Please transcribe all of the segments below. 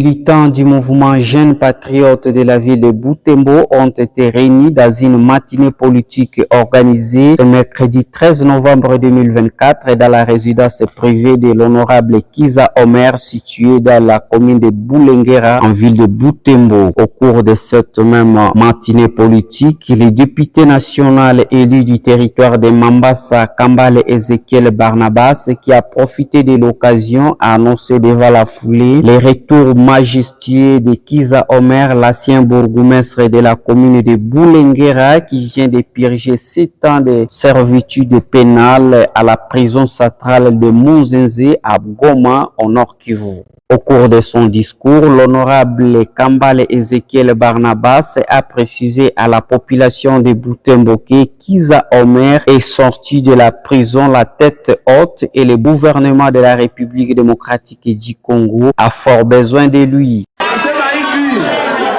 militants du mouvement Jeunes Patriotes de la ville de Butembo ont été réunis dans une matinée politique organisée ce mercredi 13 novembre 2024 dans la résidence privée de l'honorable Kiza Omer située dans la commune de Bulengera en ville de Butembo. Au cours de cette même matinée politique, le député national élu du territoire de Mambasa, Kambale Ezekiel Barnabas, qui a profité de l'occasion a annoncé devant la foulée les retours majestueux de Kiza Omer, l'ancien bourgmestre de la commune de Bulengera, qui vient de purger 7 ans de servitude pénale à la prison centrale de Muzenze à Goma, au Nord Kivu. Au cours de son discours, l'honorable Kambale Ezekiel Barnabas a précisé à la population de Butembo que Kiza Omer est sorti de la prison la tête haute et le gouvernement de la République démocratique du Congo a fort besoin de lui.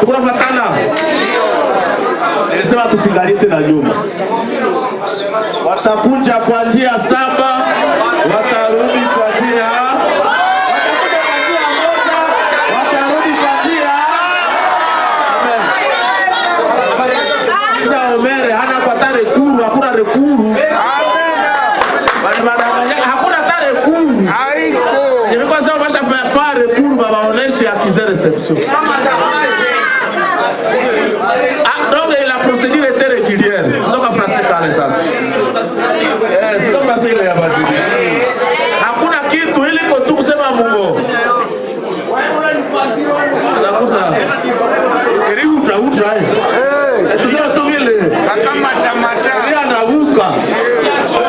Donc la procédure était régulière. C'est donc en français quand les as. C'est donc français il y a pas de hakuna kitu ili kotu kusema mungo. C'est la cosa. Eri uta. Tuzo tu vile. Kama chamacha. Eri anavuka.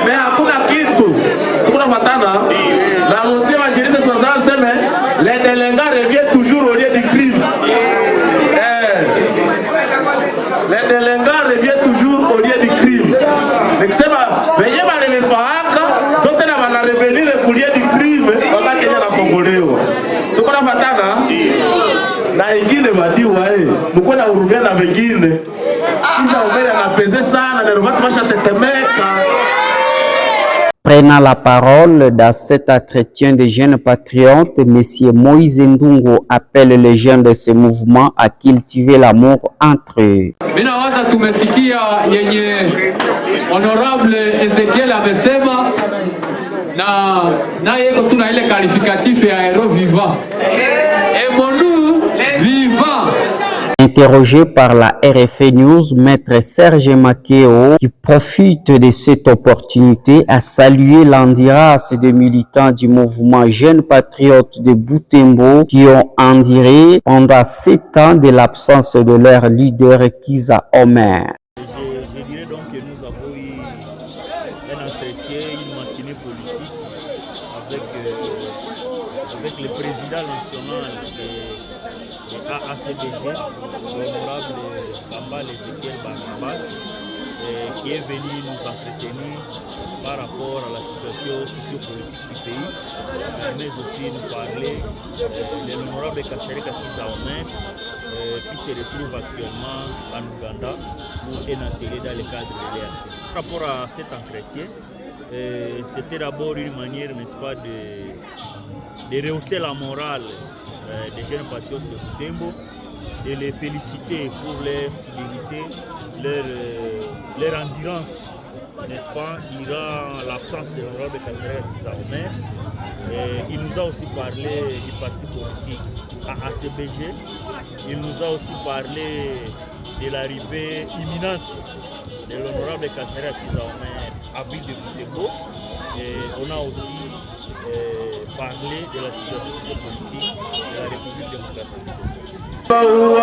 Mais hakuna kitu. Tukuna matana. La monsieur Evangeliste Soza sema les délinquants reviennent toujours au lieu du crime. Les délinquants reviennent toujours au lieu du crime. Nikisema venye balivifahaka zote na wanarevenir au lieu du crime wakati ya nakombolewa. Tuko na patana na wengine badiwa mko na hurumia na wengine. Kiza Omer anapeze sana na watu washatetemeka. Prenant la parole dans cet entretien de jeunes patriotes, M. Moïse Ndungo appelle les jeunes de ce mouvement à cultiver l'amour entre eux. Minawaza tumesikia yenye honorable Ezekiel amesema na yeko tuna ile qualificatif ya héros vivant. Emonu vivant. Interrogé par la RFA News, Maître Serge Makeo, qui profite de cette opportunité à saluer l'endurance des militants du mouvement Jeunes Patriotes de Butembo qui ont enduré pendant 7 ans de l'absence de leur leader Kiza Omer. Je dirais donc que nous avons eu un entretien, une matinée politique avec le président national de AACBG, l'honorable Kambale Ezekiel Barnabas, qui est venu nous entretenir par rapport à la situation sociopolitique du pays, mais aussi nous parler de l'honorable Kasereka Kiza Omer, qui se retrouve actuellement en Ouganda pour un atelier dans le cadre de l'EAC. Par rapport à cet entretien, c'était d'abord une manière, n'est-ce pas, de rehausser la morale des jeunes patriotes de Butembo, et les féliciter pour leur fidélité, leur endurance, n'est-ce pas, durant l'absence de l'honorable Kasereka Kiza Omer. Il nous a aussi parlé du parti politique AACBG. Il nous a aussi parlé de l'arrivée imminente de l'honorable Kasereka Kiza Omer à ville de Butembo. Et on a aussi parlé de la situation sociopolitique de la République démocratique du Congo.